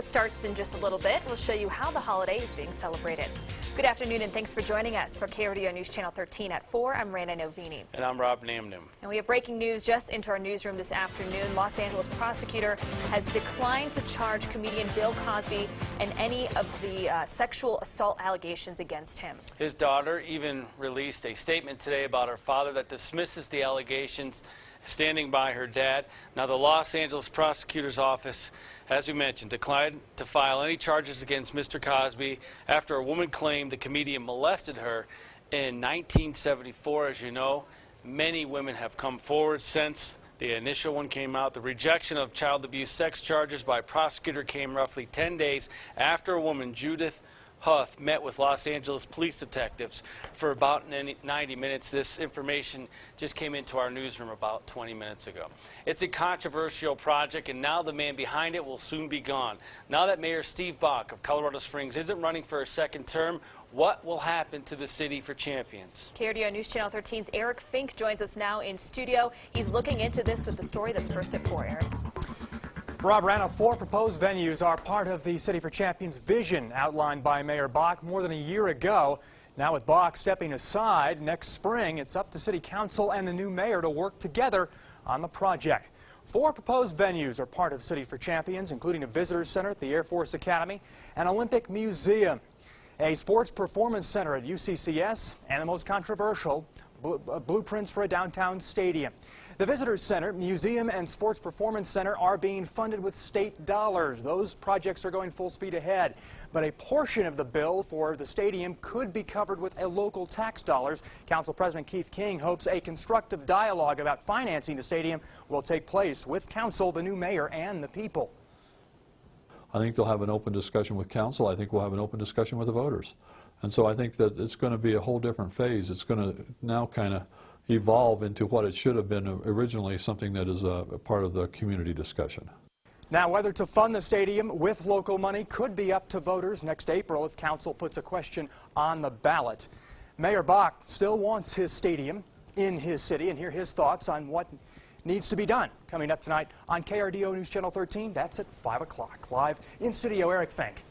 Hanukkah starts in just a little bit. We'll show you how the holiday is being celebrated. Good afternoon and thanks for joining us. For KRDO News Channel 13 at 4, I'm Raina Novini. And I'm Rob Namnum. And we have breaking news just into our newsroom this afternoon. Los Angeles prosecutor has declined to charge comedian Bill Cosby in any of the sexual assault allegations against him. His daughter even released a statement today about her father that dismisses the allegations, standing by her dad. Now, the Los Angeles prosecutor's office, as we mentioned, declined to file any charges against Mr. Cosby after a woman claimed the comedian molested her in 1974. As you know, many women have come forward since the initial one came out. The rejection of child abuse sex charges by a prosecutor came roughly 10 days after a woman, Judith Huth, met with Los Angeles police detectives for about 90 minutes. This information just came into our newsroom about 20 minutes ago. It's a controversial project, and now the man behind it will soon be gone. Now that Mayor Steve Bach of Colorado Springs isn't running for a second term, what will happen to the City for Champions? KRDO News Channel 13's Eric Fink joins us now in studio. He's looking into this with the story that's first at 4, Eric. Rob Rana, 4 proposed venues are part of the City for Champions vision outlined by Mayor Bach more than a year ago. Now with Bach stepping aside, next spring it's up to City Council and the new mayor to work together on the project. 4 proposed venues are part of City for Champions, including a visitor center at the Air Force Academy, an Olympic museum, a sports performance center at UCCS, and the most controversial, blueprints for a downtown stadium. The Visitors Center, Museum, and Sports Performance Center are being funded with state dollars. Those projects are going full speed ahead. But a portion of the bill for the stadium could be covered with a local tax dollars. Council President Keith King hopes a constructive dialogue about financing the stadium will take place with council, the new mayor, and the people. I think they'll have an open discussion with council. I think we'll have an open discussion with the voters. And so I think that it's going to be a whole different phase. It's going to now kind of evolve into what it should have been originally, something that is a part of the community discussion. Now, whether to fund the stadium with local money could be up to voters next April if council puts a question on the ballot. Mayor Bach still wants his stadium in his city, and hear his thoughts on what needs to be done. Coming up tonight on KRDO News Channel 13, that's at 5 o'clock. Live in studio, Eric Fink,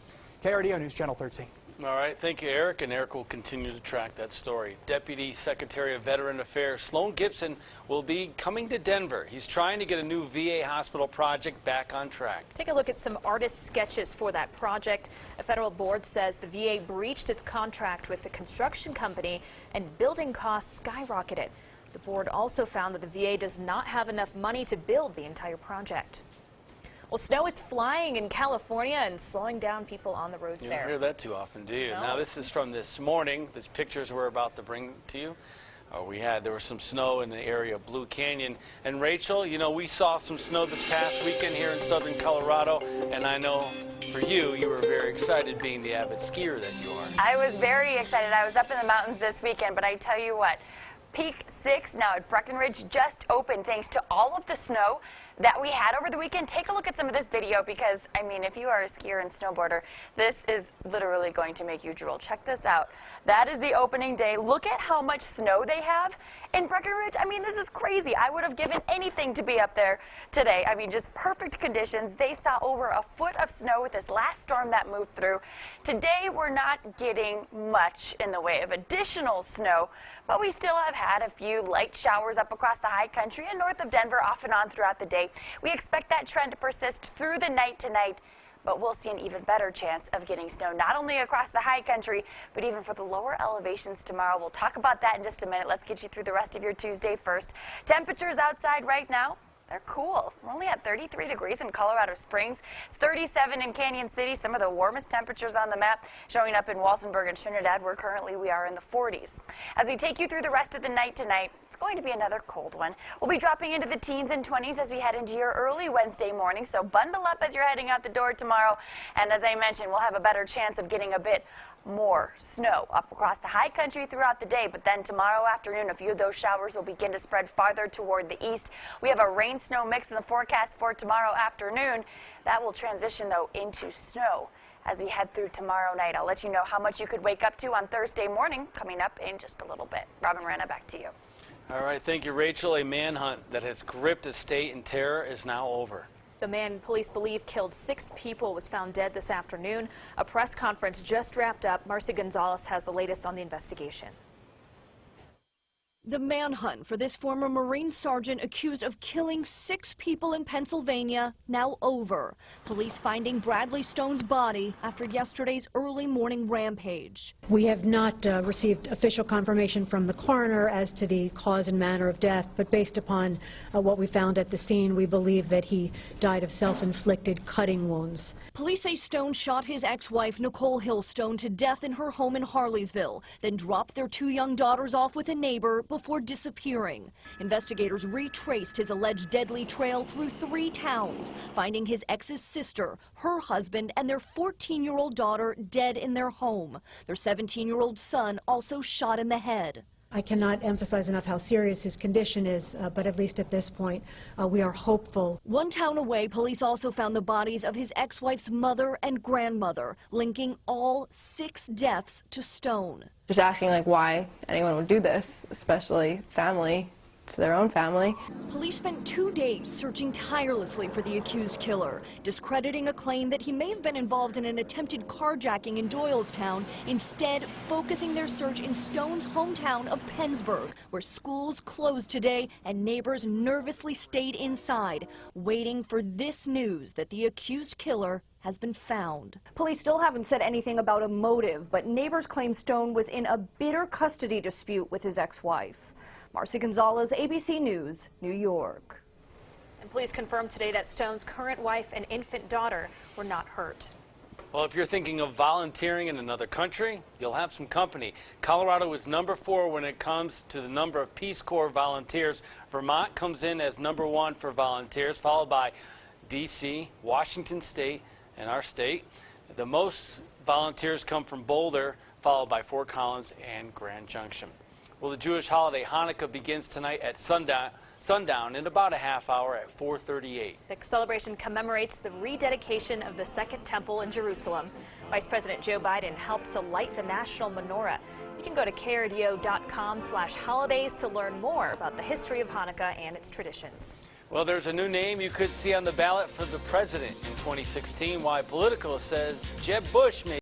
KRDO News Channel 13. All right, thank you, Eric, and Eric will continue to track that story. Deputy Secretary of Veteran Affairs Sloan Gibson will be coming to Denver. He's trying to get a new VA hospital project back on track. Take a look at some artist sketches for that project. A federal board says the VA breached its contract with the construction company and building costs skyrocketed. The board also found that the VA does not have enough money to build the entire project. Well, snow is flying in California and slowing down people on the roads there. You don't hear that too often, do you? No. Now, this is from this morning. These pictures we're about to bring to you. There was some snow in the area of Blue Canyon. And Rachel, you know, we saw some snow this past weekend here in southern Colorado. And I know for you, you were very excited being the avid skier that you are. I was very excited. I was up in the mountains this weekend, but I tell you what, Peak 6 now at Breckenridge just opened thanks to all of the snow that we had over the weekend. Take a look at some of this video because, I mean, if you are a skier and snowboarder, this is literally going to make you drool. Check this out. That is the opening day. Look at how much snow they have in Breckenridge. I mean, this is crazy. I would have given anything to be up there today. I mean, just perfect conditions. They saw over a foot of snow with this last storm that moved through. Today, we're not getting much in the way of additional snow, but we still have had a few light showers up across the high country and north of Denver off and on throughout the day. We expect that trend to persist through the night tonight, but we'll see an even better chance of getting snow not only across the high country, but even for the lower elevations tomorrow. We'll talk about that in just a minute. Let's get you through the rest of your Tuesday first. Temperatures outside right now, they're cool. We're only at 33 degrees in Colorado Springs. It's 37 in Canyon City, some of the warmest temperatures on the map showing up in Walsenburg and Trinidad, where currently we are in the 40s. As we take you through the rest of the night tonight, it's going to be another cold one. We'll be dropping into the teens and 20s as we head into your early Wednesday morning, so bundle up as you're heading out the door tomorrow. And as I mentioned, we'll have a better chance of getting a bit more snow up across the high country throughout the day, but then tomorrow afternoon a few of those showers will begin to spread farther toward the east. We have a rain-snow mix in the forecast for tomorrow afternoon. That will transition though into snow as we head through tomorrow night. I'll let you know how much you could wake up to on Thursday morning coming up in just a little bit. Robin Rana, back to you. All right, thank you, Rachel. A manhunt that has gripped a state in terror is now over. The man police believe killed 6 people was found dead this afternoon. A press conference just wrapped up. Marcy Gonzalez has the latest on the investigation. The manhunt for this former Marine sergeant accused of killing 6 people in Pennsylvania now over. Police finding Bradley Stone's body after yesterday's early morning rampage. We have not received official confirmation from the coroner as to the cause and manner of death, but based upon what we found at the scene, we believe that he died of self-inflicted cutting wounds. Police say Stone shot his ex-wife, Nicole Hill Stone, to death in her home in Harleysville, then dropped their 2 young daughters off with a neighbor before disappearing. Investigators retraced his alleged deadly trail through 3 towns, finding his ex's sister, her husband, and their 14-year-old daughter dead in their home. Their 17-year-old son also shot in the head. I cannot emphasize enough how serious his condition is, but at least at this point, we are hopeful. 1 town away, police also found the bodies of his ex-wife's mother and grandmother, linking all 6 deaths to Stone. Just asking like why anyone would do this, especially family, to their own family. Police spent 2 days searching tirelessly for the accused killer, discrediting a claim that he may have been involved in an attempted carjacking in Doylestown, instead focusing their search in Stone's hometown of Pennsburg, where schools closed today and neighbors nervously stayed inside, waiting for this news that the accused killer has been found. Police still haven't said anything about a motive, but neighbors claim Stone was in a bitter custody dispute with his ex-wife. Marcy Gonzalez, ABC News, New York. And police confirmed today that Stone's current wife and infant daughter were not hurt. Well, if you're thinking of volunteering in another country, you'll have some company. Colorado is number 4 when it comes to the number of Peace Corps volunteers. Vermont comes in as number 1 for volunteers, followed by D.C., Washington State, and our state. The most volunteers come from Boulder, followed by Fort Collins and Grand Junction. Well, the Jewish holiday Hanukkah begins tonight at sundown in about a half hour at 4:38. The celebration commemorates the rededication of the Second Temple in Jerusalem. Vice President Joe Biden helps to light the national menorah. You can go to krdo.com/holidays to learn more about the history of Hanukkah and its traditions. Well, there's a new name you could see on the ballot for the president in 2016. Why Politico says Jeb Bush may